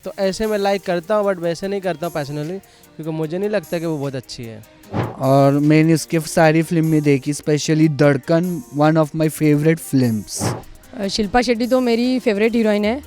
तो ऐसे मैं लाइक करता हूँ, बट वैसे नहीं करता हूँ पर्सनली, क्योंकि मुझे नहीं लगता कि वो बहुत अच्छी है। और मैंने उसके सारी फिल्में देखी, स्पेशली धड़कन, one of my favourite films. Shilpa Shetty तो मेरी फेवरेट हीरोइन है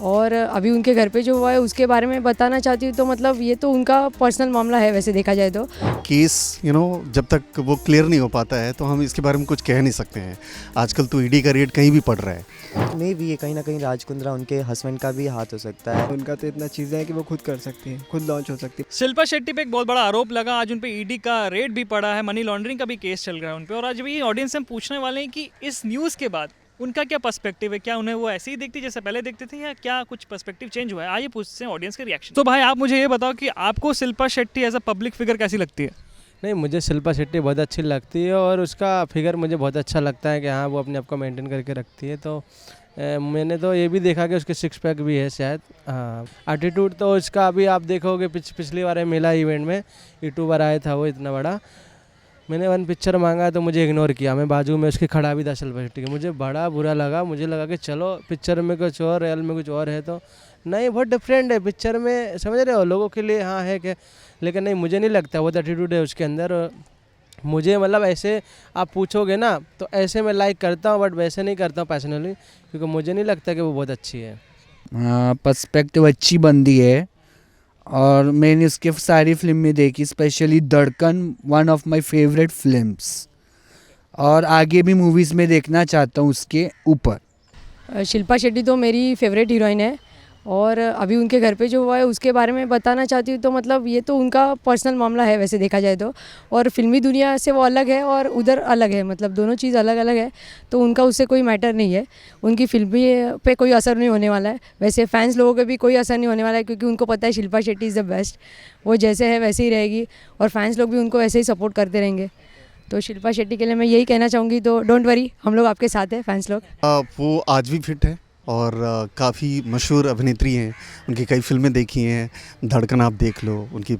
और अभी उनके घर पे जो हुआ है उसके बारे में बताना चाहती हूँ। तो मतलब ये तो उनका पर्सनल मामला है वैसे देखा जाए तो। केस जब तक वो क्लियर नहीं हो पाता है तो हम इसके बारे में कुछ कह नहीं सकते हैं। आजकल तो ईडी का रेट कहीं भी पड़ रहा है। मे भी ये कहीं ना कहीं राज कुंद्रा उनके हस्बैंड का भी हाथ हो सकता है। उनका तो इतना चीज़ें हैं कि वो खुद कर सकती हैं, खुद लॉन्च हो सकती है। शिल्पा शेट्टी पे एक बहुत बड़ा आरोप लगा, आज उन पे ईडी का रेड भी पड़ा है, मनी लॉन्ड्रिंग का भी केस चल रहा है उन पे। और आज भी ऑडियंस से हम पूछने वाले हैं कि इस न्यूज़ के बाद उनका क्या पर्सपेक्टिव है, क्या उन्हें वो ऐसे ही देखती जैसे पहले देखते थे या क्या कुछ पर्सपेक्टिव चेंज हुआ है। आइए पूछते हैं ऑडियंस के रिएक्शन। तो भाई आप मुझे ये बताओ कि आपको Shilpa Shetty as a public figure कैसी लगती है? नहीं, मुझे शिल्पा शेट्टी बहुत अच्छी लगती है और उसका फिगर मुझे बहुत अच्छा लगता है कि हाँ वो अपने आप को मेंटेन करके रखती है। तो मैंने तो ये भी देखा कि उसके सिक्स पैक भी है शायद। हाँ, एटीट्यूड तो उसका अभी आप देखोगे पिछली बार मेला इवेंट में यूट्यूबर आया था वो इतना बड़ा, मैंने वन पिक्चर मांगा तो मुझे इग्नोर किया। मैं बाजू में उसके खड़ा भी था शिल्पा शेट्टी के, मुझे बड़ा बुरा लगा। मुझे लगा कि चलो पिक्चर में कुछ और, रियल में कुछ और है। तो नहीं, बहुत डिफरेंट है पिक्चर में, समझ रहे हो, लोगों के लिए हाँ है कि, लेकिन नहीं, मुझे नहीं लगता वो एटीट्यूड है उसके अंदर। मुझे मतलब ऐसे आप पूछोगे ना तो ऐसे मैं लाइक करता हूँ, बट वैसे नहीं करता हूँ पर्सनली, क्योंकि मुझे नहीं लगता कि वो बहुत अच्छी है। पर्सपेक्टिव अच्छी बंदी है और मैंने उसके सारी फिल्में देखी, स्पेशली धड़कन, one of my favourite films. और आगे भी मूवीज़ में देखना चाहता हूँ उसके ऊपर। शिल्पा शेट्टी तो मेरी फेवरेट हीरोइन है और अभी उनके घर पे जो हुआ है उसके बारे में बताना चाहती हूँ। तो मतलब ये तो उनका पर्सनल मामला है वैसे देखा जाए तो। और फिल्मी दुनिया से वो अलग है और उधर अलग है, मतलब दोनों चीज़ अलग अलग है। तो उनका उससे कोई मैटर नहीं है, उनकी फिल्मी पे कोई असर नहीं होने वाला है। वैसे फैंस लोगों पे भी कोई असर नहीं होने वाला है, क्योंकि उनको पता है Shilpa Shetty is the best. वो जैसे है वैसे ही रहेगी और फैंस लोग भी उनको वैसे ही सपोर्ट करते रहेंगे। तो शिल्पा शेट्टी के लिए मैं यही कहना चाहूँगी, तो डोंट वरी, हम लोग आपके साथ हैं फैंस लोग। वो आज भी फिट है और काफ़ी मशहूर अभिनेत्री हैं। उनकी कई फिल्में देखी हैं, धड़कन आप देख लो उनकी।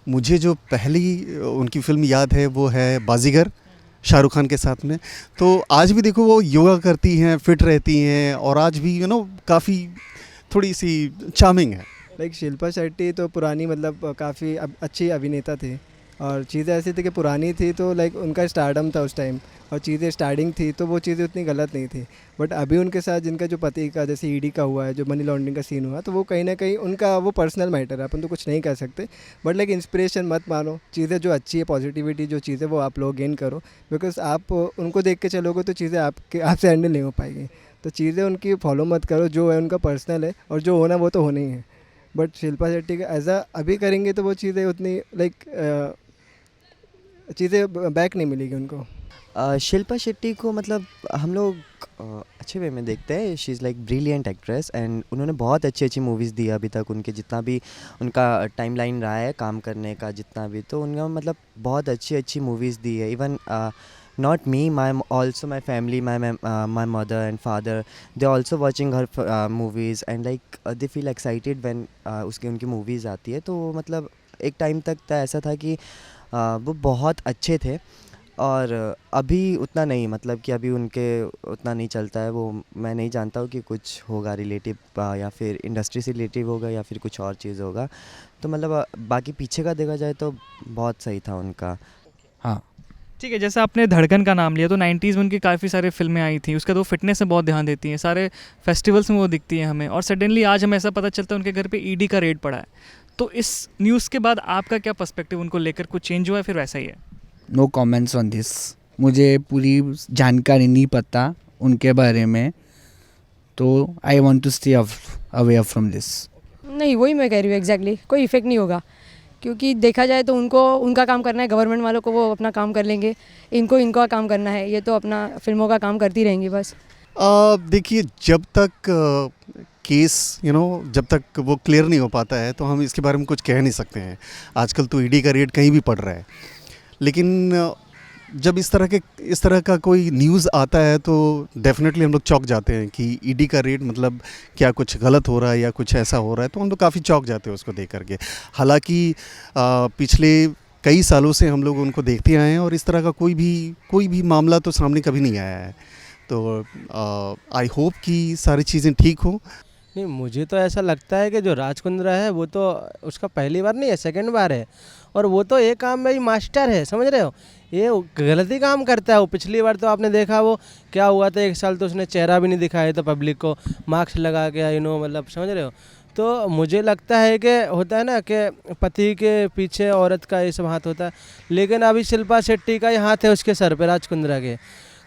मुझे जो पहली उनकी फिल्म याद है वो है बाजीगर, शाहरुख खान के साथ में। तो आज भी देखो वो योगा करती हैं, फिट रहती हैं और आज भी काफ़ी थोड़ी सी चार्मिंग है। लाइक शिल्पा शेट्टी तो पुरानी मतलब काफ़ी अच्छी अभिनेता थी और चीज़ें ऐसी थी कि पुरानी थी तो लाइक उनका स्टारडम था उस टाइम और चीज़ें स्टार्टिंग थी तो वो चीज़ें उतनी गलत नहीं थी। बट अभी उनके साथ जिनका जो पति का जैसे ईडी का हुआ है, जो मनी लॉन्ड्रिंग का सीन हुआ, तो वो कहीं ना कहीं उनका वो पर्सनल मैटर है, अपन तो कुछ नहीं कह सकते। बट लाइक इंस्पिरेशन मत मानो, चीज़ें जो अच्छी है, पॉजिटिविटी जो चीज़ें वो आप लोग गेन करो, बिकॉज आप उनको देख के चलोगे तो चीज़ें आपसे हैंडल नहीं हो पाएगी। तो चीज़ें उनकी फॉलो मत करो, जो है उनका पर्सनल है और जो होना वो तो होना ही है। बट शिल्पा शेट्टी का एज अभी करेंगे तो वो चीज़ें उतनी लाइक चीज़ें बैक नहीं मिलेगी उनको। शिल्पा शेट्टी को मतलब हम लोग अच्छे वे में देखते हैं। She is like brilliant actress and उन्होंने बहुत अच्छी अच्छी मूवीज़ दी अभी तक। उनके जितना भी उनका टाइमलाइन रहा है काम करने का जितना भी, तो उनका मतलब बहुत अच्छी अच्छी मूवीज़ दी है। Even not me, also my family, my mother and father, they also watching her movies and like they feel excited when उनकी movies आती है। तो मतलब एक टाइम तक तो ऐसा था कि वो बहुत अच्छे थे और अभी उतना नहीं, मतलब कि अभी उनके उतना नहीं चलता है। वो मैं नहीं जानता हूँ कि कुछ होगा रिलेटिव या फिर इंडस्ट्री से रिलेटिव होगा या फिर कुछ और चीज़ होगा। तो मतलब बाकी पीछे का देखा जाए तो बहुत सही था उनका। हाँ ठीक है, जैसे आपने धड़कन का नाम लिया तो 90s में उनकी काफ़ी सारी फिल्में आई थी। उसका तो फिटनेस में बहुत ध्यान देती हैं, सारे फेस्टिवल्स में वो दिखती हैं हमें। और सडनली आज हमें ऐसा पता चलता है उनके घर पे ईडी का रेड पड़ा है। तो इस न्यूज़ के बाद आपका क्या पर्सपेक्टिव उनको लेकर, कुछ चेंज हुआ है फिर वैसा ही है? No comments on this. मुझे पूरी जानकारी नहीं पता उनके बारे में, तो I want to stay away from this. नहीं, वही मैं कह रही हूँ एग्जैक्टली, कोई इफेक्ट नहीं होगा, क्योंकि देखा जाए तो उनको उनका काम करना है, गवर्नमेंट वालों को वो अपना काम कर लेंगे, इनका काम करना है, ये तो अपना फिल्मों का काम करती रहेंगी बस। देखिए, जब तक केस जब तक वो क्लियर नहीं हो पाता है तो हम इसके बारे में कुछ कह नहीं सकते हैं। आजकल तो ईडी का रेट कहीं भी पड़ रहा है, लेकिन जब इस तरह का कोई न्यूज़ आता है तो डेफिनेटली हम लोग चौंक जाते हैं कि ईडी का रेट मतलब क्या कुछ गलत हो रहा है या कुछ ऐसा हो रहा है। तो हम लोग काफ़ी चौंक जाते हैं उसको देख करके। हालांकि पिछले कई सालों से हम लोग उनको देखते आए हैं और इस तरह का कोई भी मामला तो सामने कभी नहीं आया है। तो आई होप कि सारी चीज़ें ठीक हों। नहीं, मुझे तो ऐसा लगता है कि जो राज कुंद्रा है वो तो उसका पहली बार नहीं है, सेकंड बार है। और वो तो एक काम में ही मास्टर है, समझ रहे हो। ये गलती काम करता है वो। पिछली बार तो आपने देखा वो क्या हुआ था, 1 साल तो उसने चेहरा भी नहीं दिखाया था पब्लिक को, मास्क लगा के, मतलब समझ रहे हो। तो मुझे लगता है कि होता है ना कि पति के पीछे औरत का ये सब हाथ होता है, लेकिन अभी शिल्पा शेट्टी का ही हाथ है उसके सर पे, राज कुंद्रा के।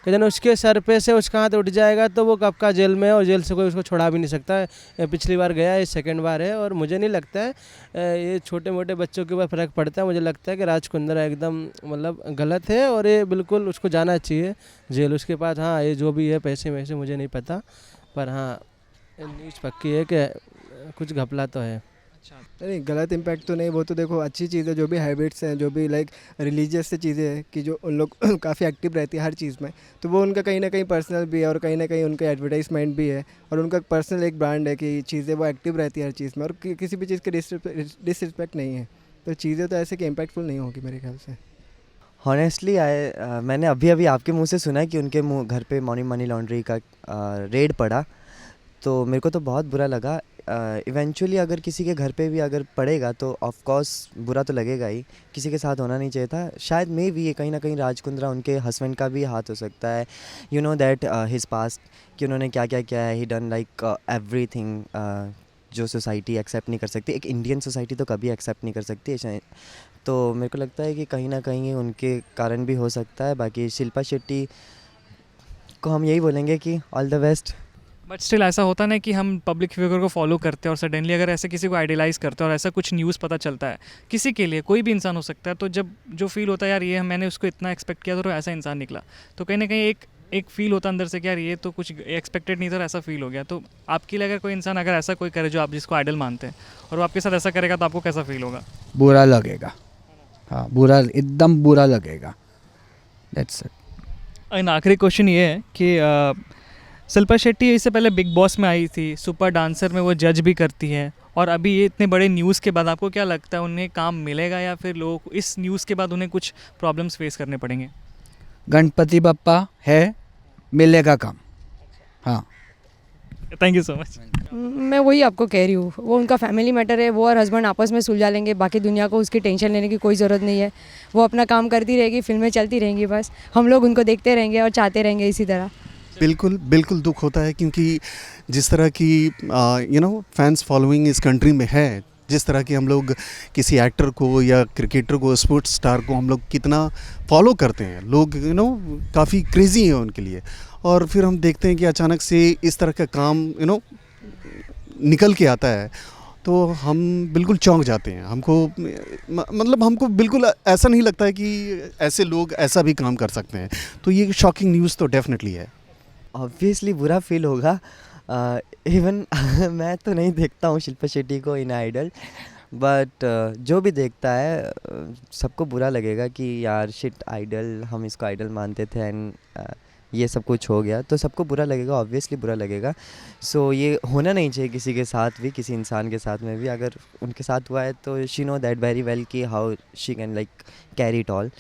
कि जन उसके सर पे से उसका हाथ उठ जाएगा तो वो कब का जेल में है, और जेल से कोई उसको छोड़ा भी नहीं सकता है। ये पिछली बार गया, ये सेकंड बार है। और मुझे नहीं लगता है ये छोटे मोटे बच्चों के ऊपर फ़र्क पड़ता है। मुझे लगता है कि राज कुंद्रा एकदम मतलब गलत है, और ये बिल्कुल उसको जाना चाहिए जेल। उसके पास हाँ ये जो भी है पैसे वैसे मुझे नहीं पता, पर हाँ न्यूज़ पक्की है कि कुछ घपला तो है। नहीं, गलत इम्पैक्ट तो नहीं, वो तो देखो अच्छी चीज़ है। जो भी हैबिट्स हैं, जो भी लाइक रिलीजियस से चीज़ें हैं कि जो उन लोग काफ़ी एक्टिव रहती है हर चीज़ में, तो वो उनका कहीं ना कहीं पर्सनल भी है, और कहीं ना कहीं उनका एडवर्टाइजमेंट भी है, और उनका पर्सनल एक ब्रांड है कि चीज़ें वो एक्टिव रहती है हर चीज़ में, और किसी भी चीज़ की डिसरिस्पेक्ट नहीं है। तो चीज़ें तो ऐसे कि इम्पैक्टफुल नहीं होगी मेरे ख्याल से। हॉनेस्टली मैंने अभी अभी आपके मुंह से सुना कि उनके घर पे मनी लॉन्ड्री का रेड पड़ा, तो मेरे को तो बहुत बुरा लगा। इवेंचुअली अगर किसी के घर पे भी अगर पड़ेगा तो ऑफ कोर्स बुरा तो लगेगा ही, किसी के साथ होना नहीं चाहिए था। शायद मे भी ये कहीं ना कहीं राज कुंद्रा उनके हस्बैंड का भी हाथ हो सकता है। You know that his past, कि उन्होंने क्या क्या किया है, ही डन लाइक एवरीथिंग जो सोसाइटी एक्सेप्ट नहीं कर सकती, एक इंडियन सोसाइटी तो कभी एक्सेप्ट नहीं कर सकती है। तो मेरे को लगता है कि कहीं ना कहीं उनके कारण भी हो सकता है। बाकी शिल्पा शेट्टी को हम यही बोलेंगे कि all the best. But still ऐसा होता ना कि हम पब्लिक फिगर को फॉलो करते हैं और सडनली अगर ऐसे किसी को आइडियलाइज़ करते हैं और ऐसा कुछ न्यूज़ पता चलता है किसी के लिए, कोई भी इंसान हो सकता है, तो जब जो फील होता है यार ये मैंने उसको इतना एक्सपेक्ट किया था और ऐसा इंसान निकला, तो कहीं ना कहीं एक फील होता है अंदर से कि यार ये तो कुछ एक्सपेक्टेड नहीं था और ऐसा फील हो गया। तो आपके लिए अगर कोई इंसान अगर ऐसा कोई करे जो आप जिसको आइडल मानते हैं और वो आपके साथ ऐसा करेगा तो आपको कैसा फील होगा? बुरा लगेगा, हाँ बुरा, एकदम बुरा लगेगा। That's it. एंड आखिरी क्वेश्चन ये है कि शिल्पा शेट्टी इससे पहले बिग बॉस में आई थी, सुपर डांसर में वो जज भी करती है, और अभी ये इतने बड़े न्यूज़ के बाद आपको क्या लगता है उन्हें काम मिलेगा या फिर लोग इस न्यूज़ के बाद उन्हें कुछ प्रॉब्लम्स फेस करने पड़ेंगे? गणपति बप्पा है, मिलेगा काम। हाँ, थैंक यू सो मच। मैं वही आपको कह रही हूँ, वो उनका फैमिली मैटर है, वो और हस्बैंड आपस में सुलझा लेंगे, बाकी दुनिया को उसकी टेंशन लेने की कोई ज़रूरत नहीं है। वो अपना काम करती रहेगी, फिल्में चलती रहेंगी, बस हम लोग उनको देखते रहेंगे और चाहते रहेंगे इसी तरह। बिल्कुल बिल्कुल दुख होता है, क्योंकि जिस तरह की फैंस फॉलोइंग इस कंट्री में है, जिस तरह की हम लोग किसी एक्टर को या क्रिकेटर को, स्पोर्ट्स स्टार को हम लोग कितना फॉलो करते हैं, लोग काफ़ी क्रेज़ी हैं उनके लिए, और फिर हम देखते हैं कि अचानक से इस तरह का काम निकल के आता है, तो हम बिल्कुल चौंक जाते हैं। हमको मतलब हमको बिल्कुल ऐसा नहीं लगता है कि ऐसे लोग ऐसा भी काम कर सकते हैं। तो ये शॉकिंग न्यूज़ तो डेफिनेटली है। ऑब्वियसली बुरा फील होगा। इवन मैं तो नहीं देखता हूँ शिल्पा शेट्टी को इन आइडल, बट जो भी देखता है सबको बुरा लगेगा कि यार शिट आइडल, हम इसको आइडल मानते थे एंड ये सब कुछ हो गया, तो सबको बुरा लगेगा, ऑब्वियसली बुरा लगेगा। सो ये होना नहीं चाहिए किसी के साथ भी, किसी इंसान के साथ में भी। अगर उनके साथ हुआ है तो she know that very well कि how she can like carry it all.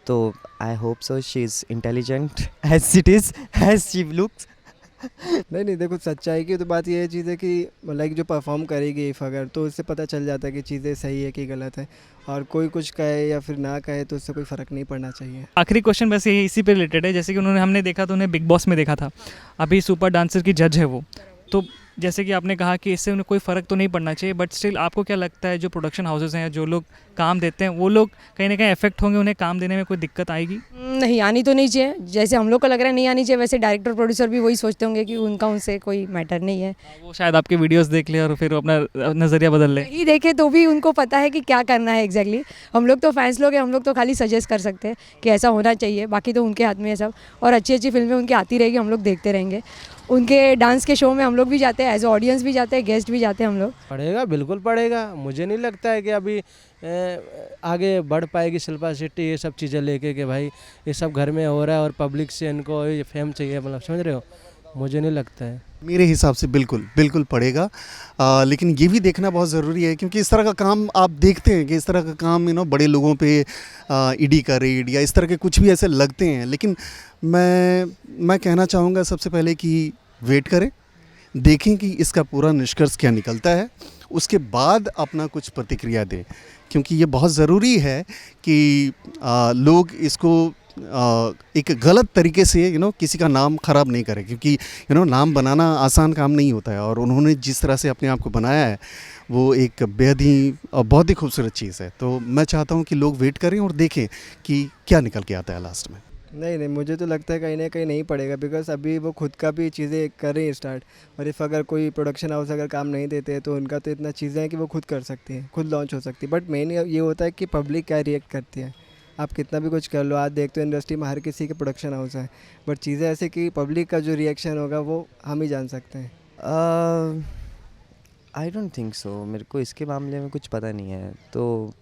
तो I hope so she is intelligent as it is as she looks. नहीं, देखो सच्चाई की तो बात ये चीज़ है कि लाइक जो परफॉर्म करेगी इफ़ अगर, तो उससे पता चल जाता है कि चीज़ें सही है कि गलत है, और कोई कुछ कहे या फिर ना कहे तो उससे कोई फ़र्क नहीं पड़ना चाहिए। आखिरी क्वेश्चन बस यही इसी पे रिलेटेड है, जैसे कि हमने देखा तो उन्हें बिग बॉस में देखा था, अभी सुपर डांसर की जज है वो, तो जैसे कि आपने कहा कि इससे उन्हें कोई फ़र्क तो नहीं पड़ना चाहिए, बट स्टिल आपको क्या लगता है जो प्रोडक्शन हाउसेस हैं, जो लोग काम देते हैं, वो लोग कहीं ना कहीं इफेक्ट होंगे, उन्हें काम देने में कोई दिक्कत आएगी? नहीं, आनी तो नहीं चाहिए। जैसे हम लोग को लग रहा है नहीं आनी चाहिए, वैसे डायरेक्टर प्रोड्यूसर भी वही सोचते होंगे कि उनका उनसे कोई मैटर नहीं है। वो शायद आपके वीडियोस देख ले और फिर वो अपना नज़रिया बदल ले। नहीं देखे तो भी उनको पता है कि क्या करना है एग्जैक्टली। हम लोग तो फैंस लोग हैं, हम लोग तो खाली सजेस्ट कर सकते हैं कि ऐसा होना चाहिए, बाकी तो उनके हाथ में है सब। और अच्छी अच्छी फिल्में उनकी आती रहेगी, हम लोग देखते रहेंगे। उनके डांस के शो में हम लोग भी जाते हैं, एज ऑडियंस भी जाते हैं, गेस्ट भी जाते हैं हम लोग। पड़ेगा, बिल्कुल पड़ेगा। मुझे नहीं लगता है कि अभी आगे बढ़ पाएगी शिल्पा शेट्टी ये सब चीज़ें लेके कि भाई ये सब घर में हो रहा है और पब्लिक से इनको ये फेम चाहिए, मतलब समझ रहे हो, मुझे नहीं लगता है। मेरे हिसाब से बिल्कुल पड़ेगा। लेकिन ये भी देखना बहुत ज़रूरी है, क्योंकि इस तरह का काम आप देखते हैं कि इस तरह का काम बड़े लोगों पे ईडी का रेड या इस तरह के कुछ भी ऐसे लगते हैं। लेकिन मैं कहना चाहूँगा सबसे पहले कि वेट करें, देखें कि इसका पूरा निष्कर्ष क्या निकलता है, उसके बाद अपना कुछ प्रतिक्रिया दें, क्योंकि ये बहुत ज़रूरी है कि लोग इसको एक गलत तरीके से किसी का नाम ख़राब नहीं करें, क्योंकि नाम बनाना आसान काम नहीं होता है, और उन्होंने जिस तरह से अपने आप को बनाया है वो एक बेहद ही और बहुत ही खूबसूरत चीज़ है। तो मैं चाहता हूँ कि लोग वेट करें और देखें कि क्या निकल के आता है लास्ट में। नहीं, मुझे तो लगता है कहीं ना कहीं नहीं पड़ेगा, बिकॉज अभी वो खुद का भी चीज़ें कर रही हैं स्टार्ट, और इफ़ अगर कोई प्रोडक्शन हाउस अगर काम नहीं देते हैं तो उनका तो इतना चीज़ें हैं कि वो खुद कर सकती हैं, खुद लॉन्च हो सकती है। बट मेन ये होता है कि पब्लिक क्या रिएक्ट करती है। आप कितना भी कुछ कर लो, आज देखते हो इंडस्ट्री में हर किसी के प्रोडक्शन हाउस है, बट चीज़ें ऐसे कि पब्लिक का जो रिएक्शन होगा वो हम ही जान सकते हैं। आई डोंट थिंक सो, मेरे को इसके मामले में कुछ पता नहीं है, तो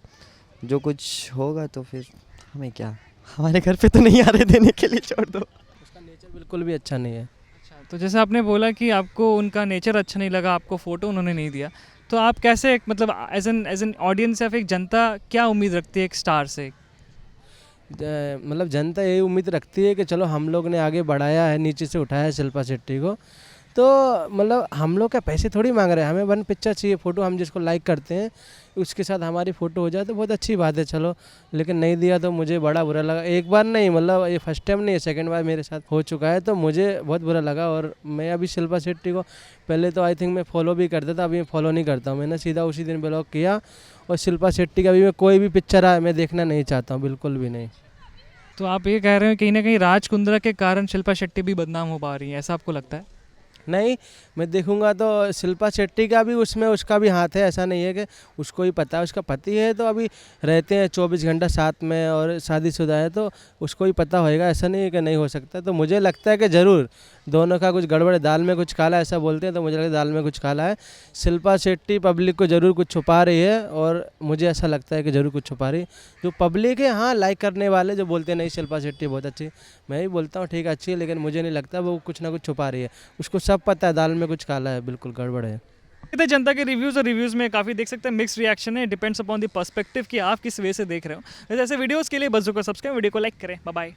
जो कुछ होगा तो फिर हमें क्या, हमारे घर पे तो नहीं आ रहे देने के लिए, छोड़ दो। उसका नेचर बिल्कुल भी अच्छा नहीं है। अच्छा, तो जैसे आपने बोला कि आपको उनका नेचर अच्छा नहीं लगा, आपको फ़ोटो उन्होंने नहीं दिया, तो आप कैसे मतलब एज एन ऑडियंस या फिर एक जनता क्या उम्मीद रखती है एक स्टार से? मतलब जनता यही उम्मीद रखती है कि चलो हम लोग ने आगे बढ़ाया है, नीचे से उठाया है शिल्पा शेट्टी को, तो मतलब हम लोग क्या पैसे थोड़ी मांग रहे हैं, हमें वन पिक्चर चाहिए, फ़ोटो हम जिसको लाइक करते हैं उसके साथ हमारी फ़ोटो हो जाए तो बहुत अच्छी बात है, चलो। लेकिन नहीं दिया तो मुझे बड़ा बुरा लगा। एक बार नहीं, मतलब ये फर्स्ट टाइम नहीं है, सेकंड बार मेरे साथ हो चुका है, तो मुझे बहुत बुरा लगा। और मैं अभी शिल्पा शेट्टी को पहले तो आई थिंक मैं फॉलो भी करता था, अभी मैं फॉलो नहीं करता हूँ। मैंने सीधा उसी दिन ब्लॉक किया, और शिल्पा शेट्टी का भी मैं कोई भी पिक्चर आए मैं देखना नहीं चाहता हूँ, बिल्कुल भी नहीं। तो आप ये कह रहे हो कहीं ना कहीं राज कुंद्रा के कारण शिल्पा शेट्टी भी बदनाम हो पा रही है, ऐसा आपको लगता है? नहीं, मैं देखूंगा तो शिल्पा शेट्टी का भी उसमें उसका भी हाथ है, ऐसा नहीं है कि उसको ही पता है। उसका पति है तो अभी रहते हैं 24 घंटा साथ में, और शादीशुदा है तो उसको ही पता होएगा, ऐसा नहीं है कि नहीं हो सकता। तो मुझे लगता है कि ज़रूर दोनों का कुछ गड़बड़ है, दाल में कुछ काला ऐसा बोलते हैं, तो मुझे लगता है दाल में कुछ काला है। शिल्पा शेट्टी पब्लिक को ज़रूर कुछ छुपा रही है, और मुझे ऐसा लगता है कि ज़रूर कुछ छुपा रही है। जो पब्लिक है, हाँ, लाइक करने वाले जो बोलते हैं नहीं शिल्पा शेट्टी बहुत अच्छी, मैं भी बोलता हूँ ठीक है अच्छी है, लेकिन मुझे नहीं लगता वो कुछ ना कुछ छुपा रही है। उसको सब पता है दाल में कुछ काला है, बिल्कुल गड़बड़ है। इतने जनता के रिव्यूज़ और रिव्यूज़ में काफ़ी देख सकते हैं मिक्स रिएक्शन है, डिपेंड्स अपॉन द पर्सपेक्टिव कि आप किस वे से देख रहे हो। वैसे ऐसे वीडियोज़ के लिए बज़ू को सब्सक्राइब, वीडियो को लाइक करें। Bye bye.